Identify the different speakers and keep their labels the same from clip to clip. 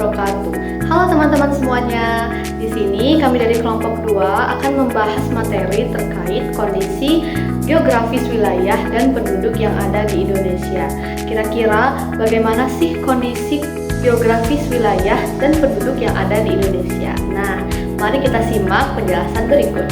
Speaker 1: wabarakatuh. Halo teman-teman semuanya. Di sini kami dari kelompok 2 akan membahas materi terkait kondisi geografis wilayah dan penduduk yang ada di Indonesia. Kira-kira bagaimana sih kondisi geografis wilayah dan penduduk yang ada di Indonesia? Nah, mari kita simak penjelasan berikut.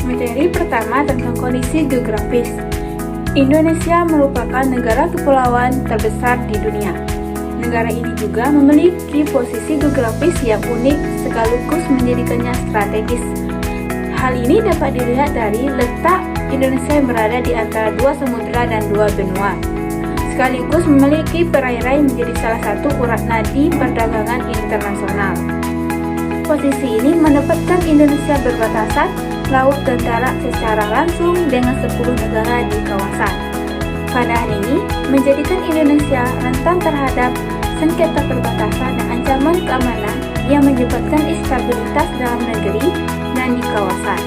Speaker 2: Materi pertama tentang kondisi geografis. Indonesia merupakan negara kepulauan terbesar di dunia. Negara ini juga memiliki posisi geografis yang unik sekaligus menjadikannya strategis. Hal ini dapat dilihat dari letak Indonesia yang berada di antara dua samudera dan dua benua, sekaligus memiliki perairan menjadi salah satu urat nadi perdagangan internasional. Posisi ini menempatkan Indonesia berbatasan laut dan darat secara langsung dengan 10 negara di kawasan. Keadaan ini menjadikan Indonesia rentan terhadap sengketa perbatasan dan ancaman keamanan yang menyebabkan instabilitas dalam negeri dan di kawasan.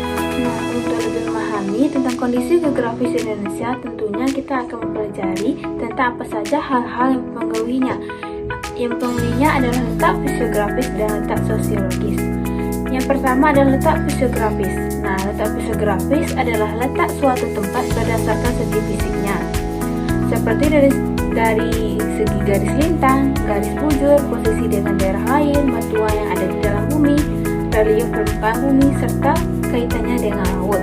Speaker 2: Nah, untuk lebih memahami tentang kondisi geografis Indonesia, tentunya kita akan mempelajari tentang apa saja hal-hal yang mempengaruhinya. Yang mempengaruhinya adalah letak fisiografis dan letak sosiologis. Yang pertama adalah letak fisiografis. Nah, letak fisiografis adalah letak suatu tempat berdasarkan segi fisiknya, seperti dari segi garis lintang, garis bujur, posisi dengan daerah lain, batuan yang ada di dalam bumi, relief permukaan bumi, serta kaitannya dengan laut.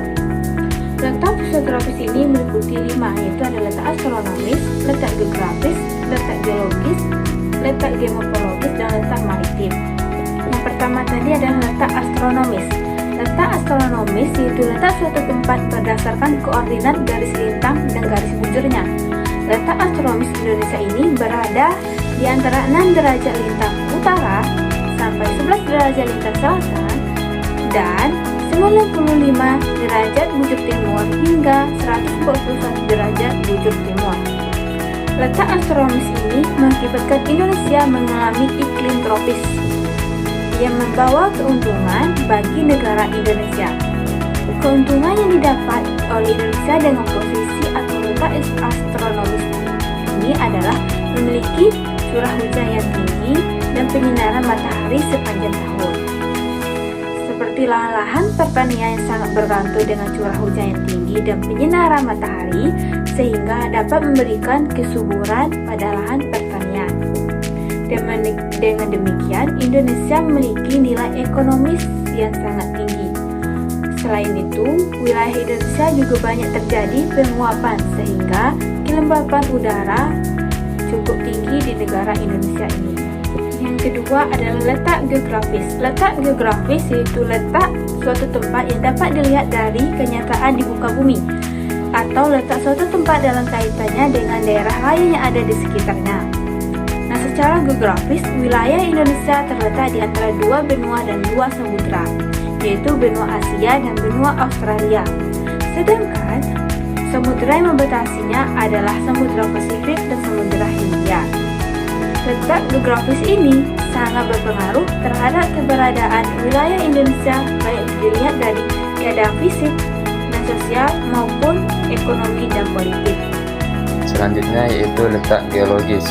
Speaker 2: Letak fisiografis ini meliputi 5, yaitu ada letak astronomis, letak geografis, letak geologis, letak geomorfologis, dan letak maritim. Yang pertama tadi adalah letak astronomis. Letak astronomis yaitu letak suatu tempat berdasarkan koordinat garis lintang dan garis bujurnya. Letak astronomis Indonesia ini berada di antara 6 derajat lintang utara sampai 11 derajat lintang selatan dan 95 derajat bujur timur hingga 141 derajat bujur timur. Letak astronomis ini mengakibatkan Indonesia mengalami iklim tropis yang membawa keuntungan bagi negara Indonesia. Keuntungan yang didapat oleh Indonesia dengan posisi atau letak astronomis ini adalah memiliki curah hujan yang tinggi dan penyinaran matahari sepanjang tahun. Seperti lahan-lahan pertanian yang sangat bergantung dengan curah hujan yang tinggi dan penyinaran matahari, sehingga dapat memberikan kesuburan pada lahan pertanian. Dengan demikian, Indonesia memiliki nilai ekonomis yang sangat tinggi. Selain itu, wilayah Indonesia juga banyak terjadi penguapan sehingga kelembapan udara cukup tinggi di negara Indonesia ini. Yang kedua adalah letak geografis. Letak geografis yaitu letak suatu tempat yang dapat dilihat dari kenyataan di muka bumi, atau letak suatu tempat dalam kaitannya dengan daerah lain yang ada di sekitarnya. Nah, secara geografis, wilayah Indonesia terletak di antara dua benua dan dua samudera, yaitu benua Asia dan benua Australia. Sedangkan samudera yang membatasinya adalah Samudra Pasifik dan Samudra Hindia. Letak geografis ini sangat berpengaruh terhadap keberadaan wilayah Indonesia, baik dilihat dari keadaan fisik dan sosial maupun ekonomi dan politik.
Speaker 3: Selanjutnya yaitu letak geologis.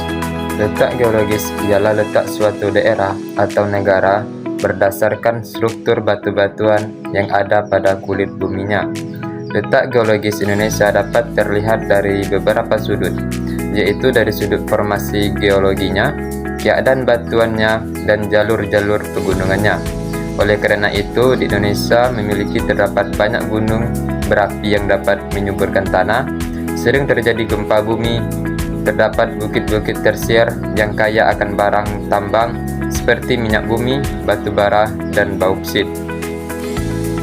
Speaker 3: Letak geologis ialah letak suatu daerah atau negara berdasarkan struktur batu-batuan yang ada pada kulit buminya. Letak geologis Indonesia dapat terlihat dari beberapa sudut, yaitu dari sudut formasi geologinya, keadaan batuannya, dan jalur-jalur pegunungannya. Oleh karena itu, di Indonesia memiliki terdapat banyak gunung berapi yang dapat menyuburkan tanah, sering terjadi gempa bumi, terdapat bukit-bukit tersier yang kaya akan barang tambang seperti minyak bumi, batu bara, dan bauksit.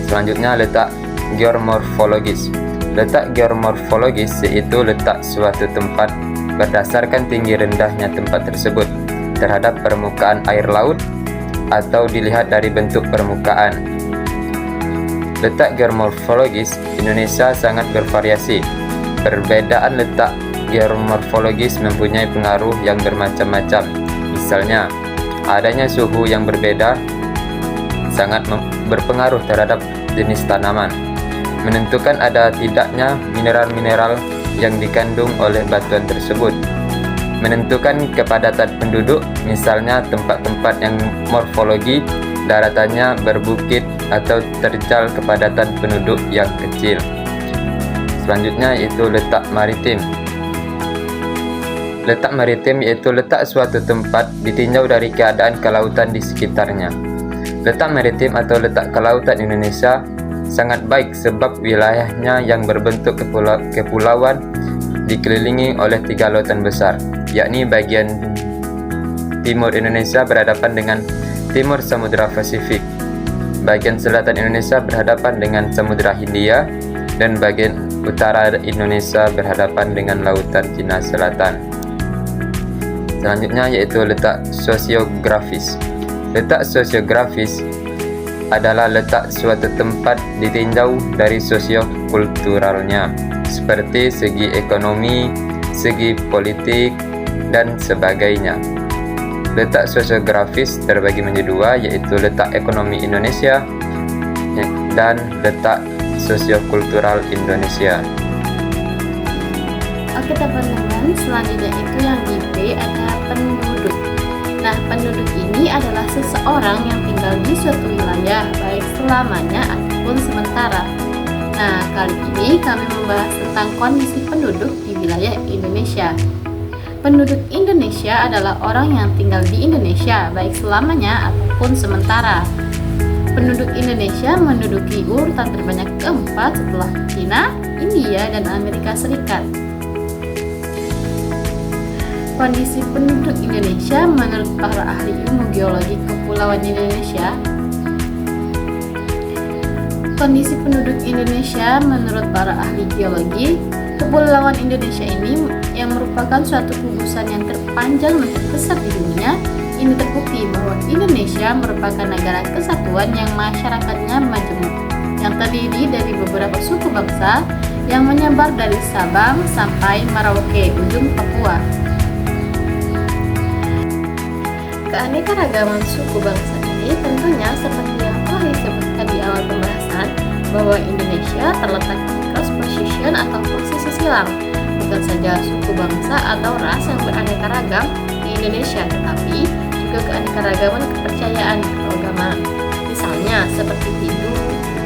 Speaker 3: Selanjutnya letak geomorfologis. Letak geomorfologis yaitu letak suatu tempat berdasarkan tinggi rendahnya tempat tersebut terhadap permukaan air laut atau dilihat dari bentuk permukaan. Letak geomorfologis Indonesia sangat bervariasi. Perbedaan letak geomorfologis mempunyai pengaruh yang bermacam-macam. Misalnya, adanya suhu yang berbeda sangat berpengaruh terhadap jenis tanaman, menentukan ada tidaknya mineral-mineral yang dikandung oleh batuan tersebut. menentukan kepadatan penduduk, misalnya tempat-tempat yang morfologi daratannya berbukit atau terjal kepadatan penduduk yang kecil. Selanjutnya yaitu letak maritim. Letak maritim yaitu letak suatu tempat ditinjau dari keadaan kelautan di sekitarnya. Letak maritim atau letak kelautan Indonesia sangat baik sebab wilayahnya yang berbentuk kepulauan dikelilingi oleh 3 lautan besar, yakni bagian timur Indonesia berhadapan dengan timur Samudra Pasifik, bagian selatan Indonesia berhadapan dengan Samudra Hindia, dan bagian utara Indonesia berhadapan dengan Lautan Cina Selatan. Selanjutnya yaitu letak sosiografis. Letak sosiografis adalah letak suatu tempat ditinjau dari sosiokulturalnya, seperti segi ekonomi, segi politik, dan sebagainya. Letak sosiografis terbagi menjadi 2, yaitu letak ekonomi Indonesia dan letak sosiokultural Indonesia.
Speaker 1: Oke teman-teman, selanjutnya itu yang di B ada penduduk. Nah, penduduk ini adalah seseorang yang tinggal di suatu wilayah, baik selamanya ataupun sementara. Nah, kali ini kami membahas tentang kondisi penduduk di wilayah Indonesia. Penduduk Indonesia adalah orang yang tinggal di Indonesia, baik selamanya ataupun sementara. Penduduk Indonesia menduduki urutan terbanyak keempat setelah China, India, dan Amerika Serikat. Kondisi penduduk Indonesia menurut para ahli ilmu geologi kepulauan Indonesia. Kondisi penduduk Indonesia menurut para ahli geologi kepulauan Indonesia ini yang merupakan suatu gugusan yang terpanjang dan terbesar di dunia. Ini terbukti bahwa Indonesia merupakan negara kesatuan yang masyarakatnya majemuk, yang terdiri dari beberapa suku bangsa yang menyebar dari Sabang sampai Merauke, ujung Papua. Keanekaragaman suku bangsa ini tentunya seperti yang telah disebutkan di awal pembahasan bahwa Indonesia terletak di cross position atau posisi silang, bukan saja suku bangsa atau ras yang beraneka ragam di Indonesia, tetapi juga keanekaragaman kepercayaan keagamaan, misalnya seperti Hindu,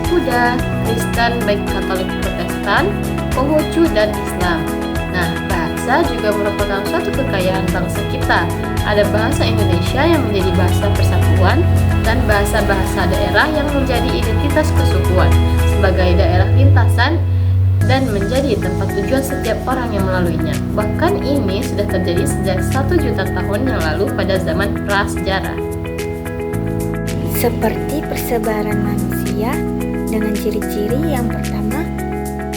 Speaker 1: Buddha, Kristen, baik Katolik, Protestan, Konghucu, dan Islam. Nah, bahasa juga merupakan suatu kekayaan bangsa kita. Ada bahasa Indonesia yang menjadi bahasa persatuan dan bahasa-bahasa daerah yang menjadi identitas kesukuan sebagai daerah lintasan dan menjadi tempat tujuan setiap orang yang melaluinya. Bahkan ini sudah terjadi sejak 1 juta tahun yang lalu pada zaman prasejarah.
Speaker 4: Seperti persebaran manusia dengan ciri-ciri yang pertama,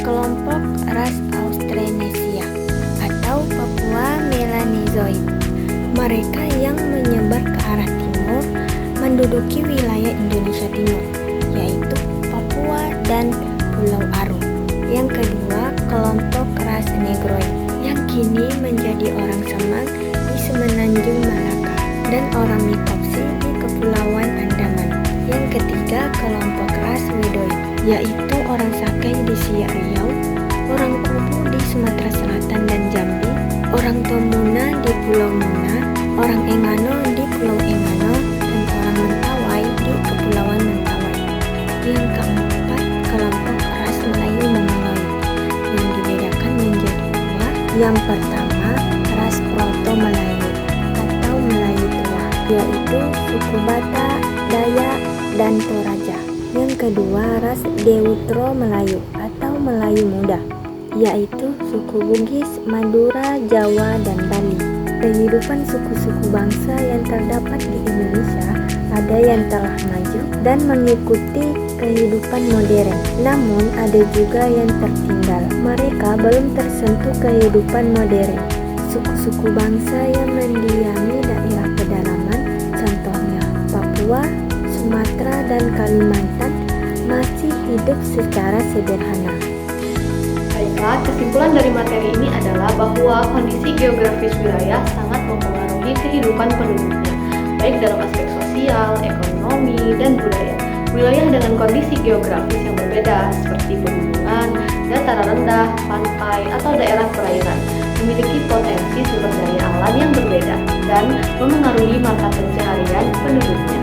Speaker 4: kelompok ras Austronesia atau Papua Melanezoid. Mereka yang menyebar ke arah timur menduduki wilayah Indonesia Timur, yaitu Papua dan Pulau Aru. Yang kedua, kelompok ras Negroid yang kini menjadi orang Semang di Semenanjung Malaka dan orang Nikopsi di Kepulauan Andaman. Yang ketiga, kelompok ras Wedoid, yaitu orang Sakai di Siak Riau, orang Kubu di Sumatera Selatan dan Jambi, orang Tomuna di Pulau Muna, orang Engano di Pulau Engano, dan orang Mentawai di Kepulauan Mentawai. Yang keempat, kelompok ras Melayu Mongoloid yang dibedakan menjadi 2. Yang pertama, ras Proto-Melayu atau Melayu Tua, yaitu suku Batak, Dayak, dan Toraja. Yang kedua, ras Deutero-Melayu atau Melayu Muda, yaitu suku Bugis, Madura, Jawa, dan Bali. Kehidupan suku-suku bangsa yang terdapat di Indonesia ada yang telah maju dan mengikuti kehidupan modern, namun ada juga yang tertinggal. Mereka belum tersentuh kehidupan modern. Suku-suku bangsa yang mendiami daerah pedalaman, contohnya Papua, Sumatera, dan Kalimantan, masih hidup secara sederhana.
Speaker 1: Baiklah, kesimpulan dari materi ini adalah bahwa kondisi geografis wilayah sangat mempengaruhi kehidupan penduduknya, baik dalam aspek sosial, ekonomi, dan budaya. Wilayah dengan kondisi geografis yang berbeda seperti pegunungan, dataran rendah, pantai, atau daerah perairan memiliki potensi sumber daya alam yang berbeda dan memengaruhi mata pencaharian penduduknya.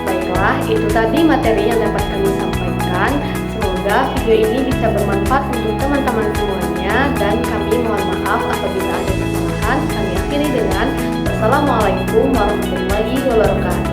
Speaker 1: Baiklah, itu tadi materi yang dapat kami sampaikan. Semoga video ini bisa bermanfaat untuk teman-teman semuanya dan kami mohon maaf apabila ada kesalahan. Kami akhiri dengan Wassalamualaikum warahmatullahi wabarakatuh.